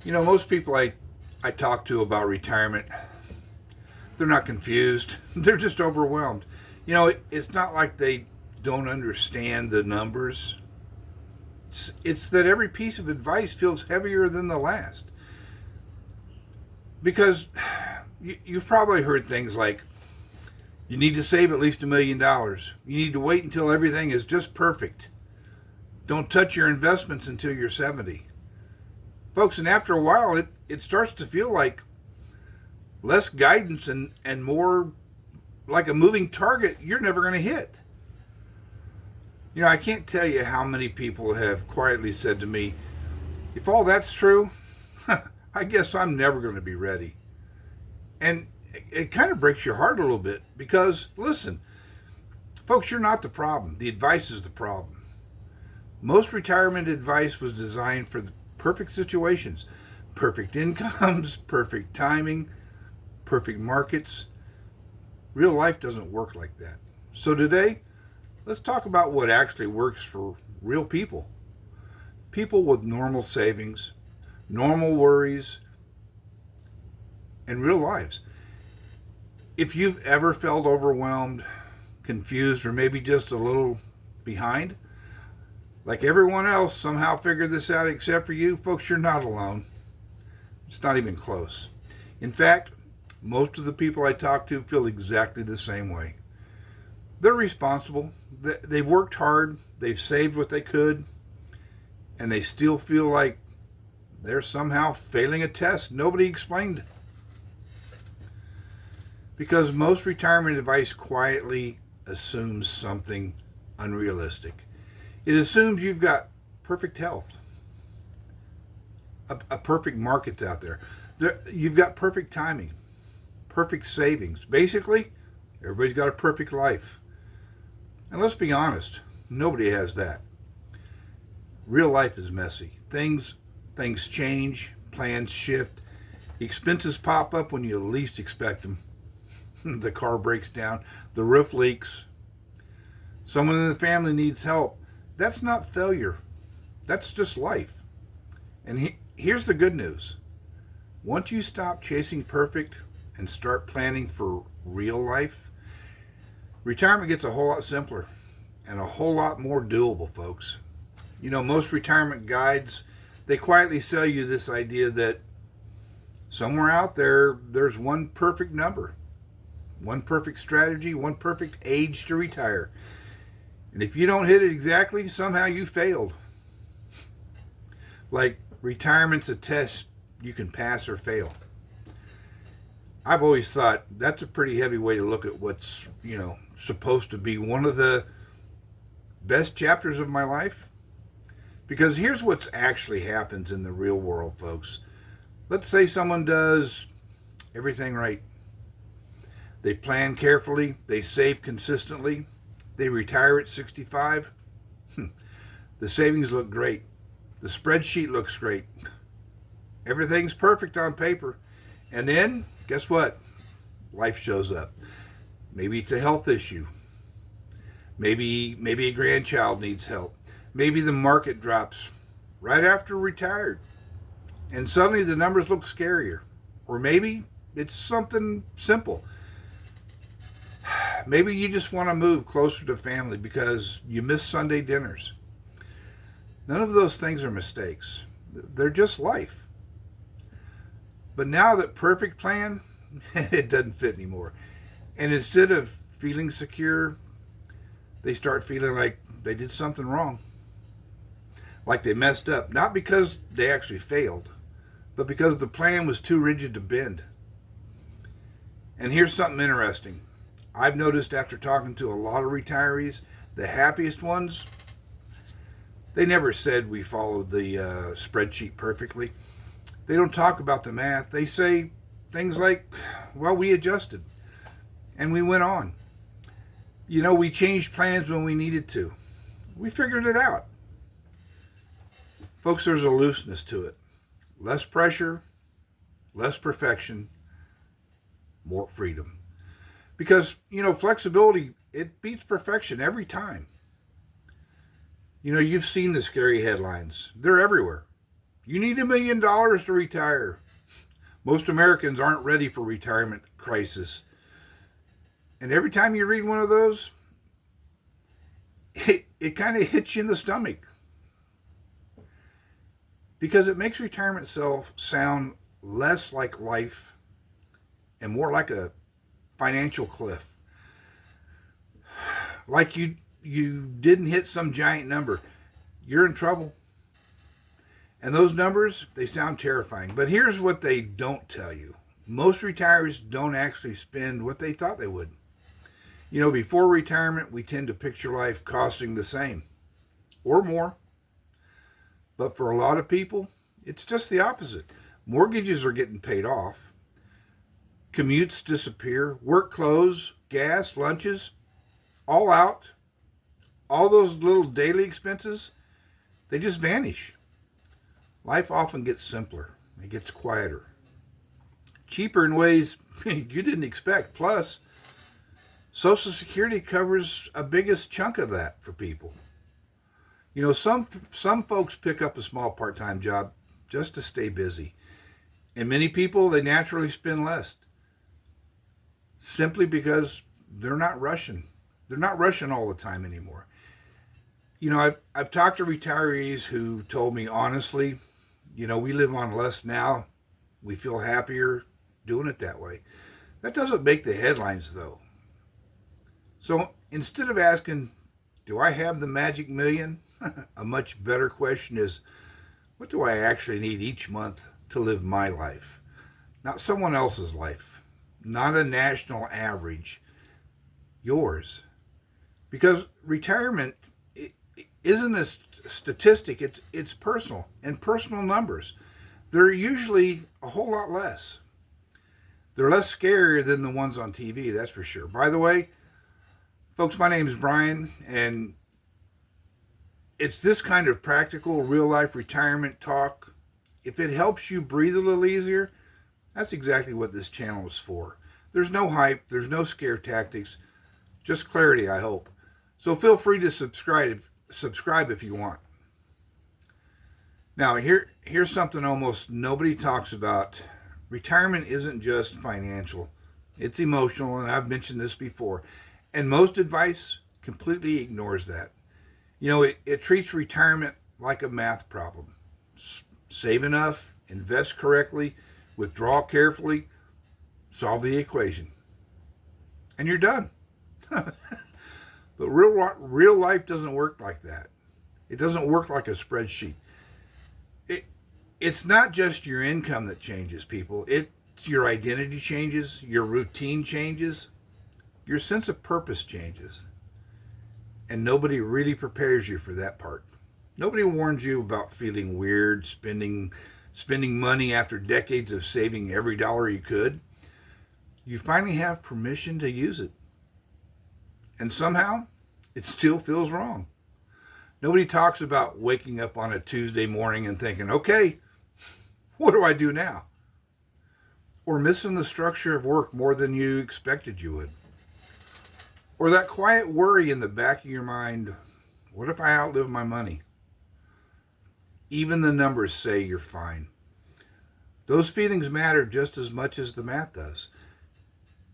Most people I talk to about retirement, they're not confused. They're just overwhelmed. It's not like they don't understand the numbers. It's that every piece of advice feels heavier than the last. Because you've probably heard things like, you need to save at least $1 million. You need to wait until everything is just perfect. Don't touch your investments until you're 70. Folks, and after a while, it starts to feel like less guidance and more like a moving target you're never going to hit. I can't tell you how many people have quietly said to me, if all that's true, I guess I'm never going to be ready. And it kind of breaks your heart a little bit because, listen, folks, you're not the problem. The advice is the problem. Most retirement advice was designed for the perfect situations, perfect incomes, perfect timing, perfect markets. Real life doesn't work like that. So today, let's talk about what actually works for real people. People with normal savings, normal worries, and real lives. If you've ever felt overwhelmed, confused, or maybe just a little behind, like everyone else somehow figured this out except for you, folks, you're not alone. It's not even close. In fact, most of the people I talk to feel exactly the same way. They're responsible. They've worked hard. They've saved what they could. And they still feel like they're somehow failing a test nobody explained. Because most retirement advice quietly assumes something unrealistic. It assumes you've got perfect health, a perfect market's out there. You've got perfect timing, perfect savings. Basically, everybody's got a perfect life. And let's be honest, nobody has that. Real life is messy. Things change, plans shift, expenses pop up when you least expect them. The car breaks down, the roof leaks, someone in the family needs help. That's not failure. That's just life. And here's the good news. Once you stop chasing perfect and start planning for real life, retirement gets a whole lot simpler and a whole lot more doable, folks. Most retirement guides, they quietly sell you this idea that somewhere out there's one perfect number, one perfect strategy, one perfect age to retire. And if you don't hit it exactly, somehow you failed. Like retirement's a test you can pass or fail. I've always thought that's a pretty heavy way to look at what's, supposed to be one of the best chapters of my life. Because here's what actually happens in the real world, folks. Let's say someone does everything right. They plan carefully, they save consistently, they retire at 65. The savings look great. The spreadsheet looks great. Everything's perfect on paper. And then, guess what? Life shows up. Maybe it's a health issue. Maybe a grandchild needs help. Maybe the market drops right after retired. And suddenly the numbers look scarier. Or maybe it's something simple. Maybe you just want to move closer to family because you miss Sunday dinners. None of those things are mistakes. They're just life. But now that perfect plan, it doesn't fit anymore. And instead of feeling secure, they start feeling like they did something wrong. Like they messed up. Not because they actually failed, but because the plan was too rigid to bend. And here's something interesting. I've noticed after talking to a lot of retirees, the happiest ones, they never said we followed the spreadsheet perfectly. They don't talk about the math. They say things like, well, we adjusted and we went on. We changed plans when we needed to. We figured it out. Folks, there's a looseness to it. Less pressure, less perfection, more freedom. Because, flexibility, it beats perfection every time. You've seen the scary headlines. They're everywhere. You need $1 million to retire. Most Americans aren't ready for retirement crisis. And every time you read one of those, it kind of hits you in the stomach. Because it makes retirement self sound less like life and more like a financial cliff. Like you didn't hit some giant number. You're in trouble. And those numbers, they sound terrifying. But here's what they don't tell you. Most retirees don't actually spend what they thought they would. You know, before retirement, we tend to picture life costing the same or more. But for a lot of people, it's just the opposite. Mortgages are getting paid off. Commutes disappear. Work clothes, gas, lunches, all out. All those little daily expenses, they just vanish. Life often gets simpler. It gets quieter. Cheaper in ways you didn't expect. Plus, Social Security covers a biggest chunk of that for people. You know, some folks pick up a small part-time job just to stay busy. And many people, they naturally spend less. Simply because they're not rushing. They're not rushing all the time anymore. You know, I've talked to retirees who told me honestly, you know, we live on less now. We feel happier doing it that way. That doesn't make the headlines, though. So instead of asking, do I have the magic million? A much better question is, what do I actually need each month to live my life? Not someone else's life. Not a national average. Yours. Because retirement isn't a statistic. It's personal. And personal numbers. They're usually a whole lot less. They're less scarier than the ones on TV, that's for sure. By the way, folks, my name is Brian, and it's this kind of practical, real-life retirement talk. If it helps you breathe a little easier, that's exactly what this channel is for. There's no hype, there's no scare tactics, just clarity, I hope. So feel free to subscribe if you want. Now, here's something almost nobody talks about. Retirement isn't just financial. It's emotional, and I've mentioned this before. And most advice completely ignores that. You know, it treats retirement like a math problem. Save enough, invest correctly, withdraw carefully, solve the equation. And you're done. But real life doesn't work like that. It doesn't work like a spreadsheet. It's not just your income that changes, people. It's your identity changes, your routine changes, your sense of purpose changes. And nobody really prepares you for that part. Nobody warns you about feeling weird, spending money after decades of saving every dollar you could. You finally have permission to use it. And somehow, it still feels wrong. Nobody talks about waking up on a Tuesday morning and thinking, okay, what do I do now? Or missing the structure of work more than you expected you would. Or that quiet worry in the back of your mind, what if I outlive my money? Even the numbers say you're fine. Those feelings matter just as much as the math does.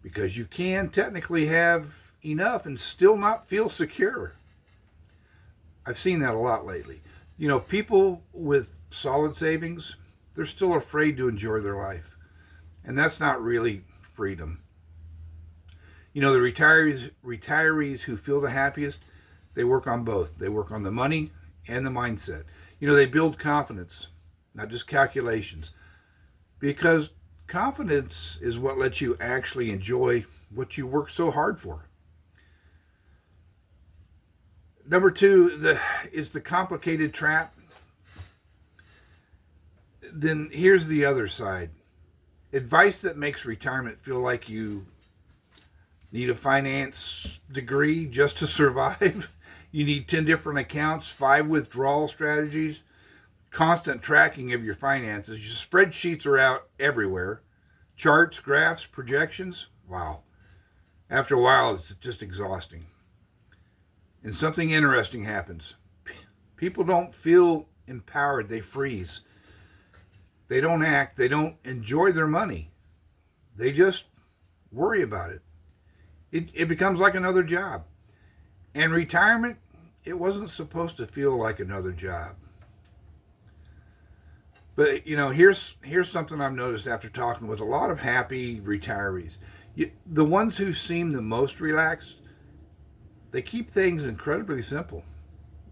Because you can technically have enough and still not feel secure. I've seen that a lot lately. You know, people with solid savings, they're still afraid to enjoy their life. And that's not really freedom. You know, the retirees who feel the happiest, they work on both. They work on the money and the mindset. You know, they build confidence, not just calculations. Because confidence is what lets you actually enjoy what you work so hard for. Number two is the complicated trap. Then here's the other side. Advice that makes retirement feel like you need a finance degree just to survive. You need 10 different accounts, 5 withdrawal strategies, constant tracking of your finances. Your spreadsheets are out everywhere. Charts, graphs, projections. Wow. After a while, it's just exhausting. And something interesting happens. People don't feel empowered. They freeze. They don't act. They don't enjoy their money. They just worry about it. It becomes like another job. And retirement, it wasn't supposed to feel like another job. But here's something I've noticed after talking with a lot of happy retirees. The ones who seem the most relaxed, they keep things incredibly simple.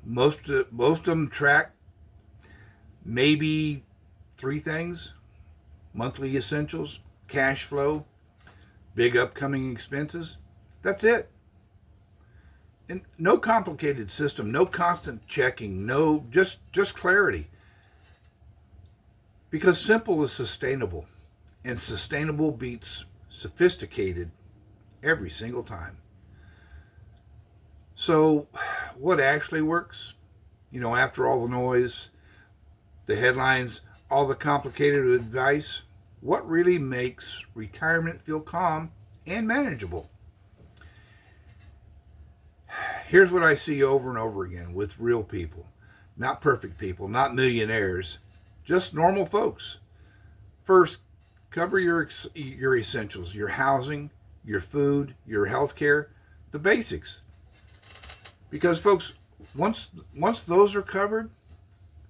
Most of them track maybe three things: monthly essentials, cash flow, big upcoming expenses. That's it. And no complicated system, no constant checking, no just clarity. Because simple is sustainable, and sustainable beats sophisticated every single time. So, what actually works? After all the noise, the headlines, all the complicated advice, what really makes retirement feel calm and manageable? Here's what I see over and over again with real people. Not perfect people, not millionaires, just normal folks. First, cover your essentials, your housing, your food, your health care, the basics. Because folks, once those are covered,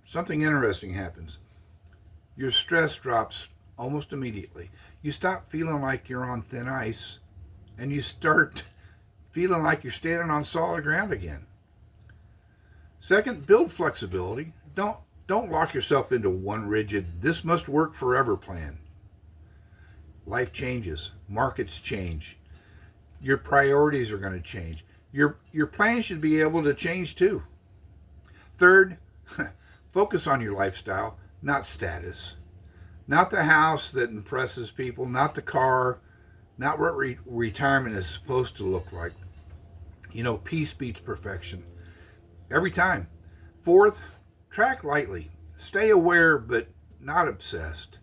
something interesting happens. Your stress drops almost immediately. You stop feeling like you're on thin ice, and you start feeling like you're standing on solid ground again. Second, build flexibility. Don't lock yourself into one rigid, this must work forever plan. Life changes, markets change, your priorities are going to change. Your plan should be able to change too. Third, focus on your lifestyle, not status. Not the house that impresses people, not the car, not what retirement is supposed to look like. Peace beats perfection every time. Fourth, track lightly. Stay aware, but not obsessed.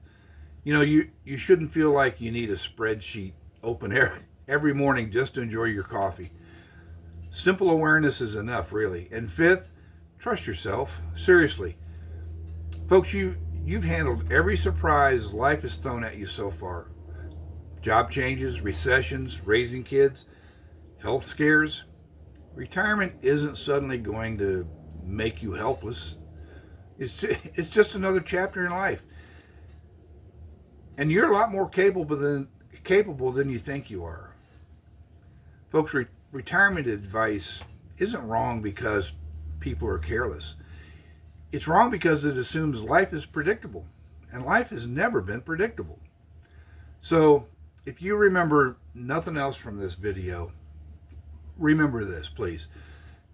You shouldn't feel like you need a spreadsheet open every morning just to enjoy your coffee. Simple awareness is enough, really. And fifth, trust yourself. Seriously. Folks, you've handled every surprise life has thrown at you so far. Job changes, recessions, raising kids, health scares. Retirement isn't suddenly going to make you helpless. It's just another chapter in life. And you're a lot more capable than you think you are. Folks, retirement advice isn't wrong because people are careless. It's wrong because it assumes life is predictable, and life has never been predictable. So, if you remember nothing else from this video, remember this, please.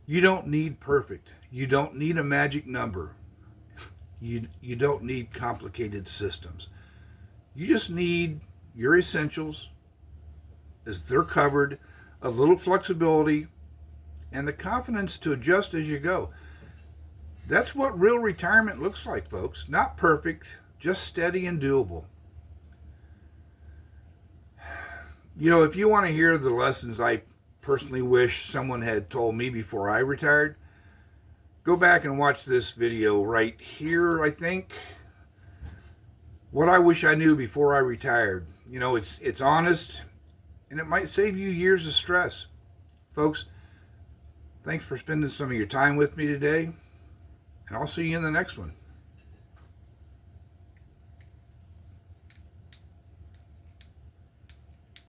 You don't need perfect. You don't need a magic number. You don't need complicated systems. You just need your essentials, as they're covered, a little flexibility, and the confidence to adjust as you go. That's what real retirement looks like, folks. Not perfect, just steady and doable. If you want to hear the lessons I personally wish someone had told me before I retired, go back and watch this video right here, I think. What I wish I knew before I retired. It's honest, and it might save you years of stress. Folks, thanks for spending some of your time with me today, and I'll see you in the next one.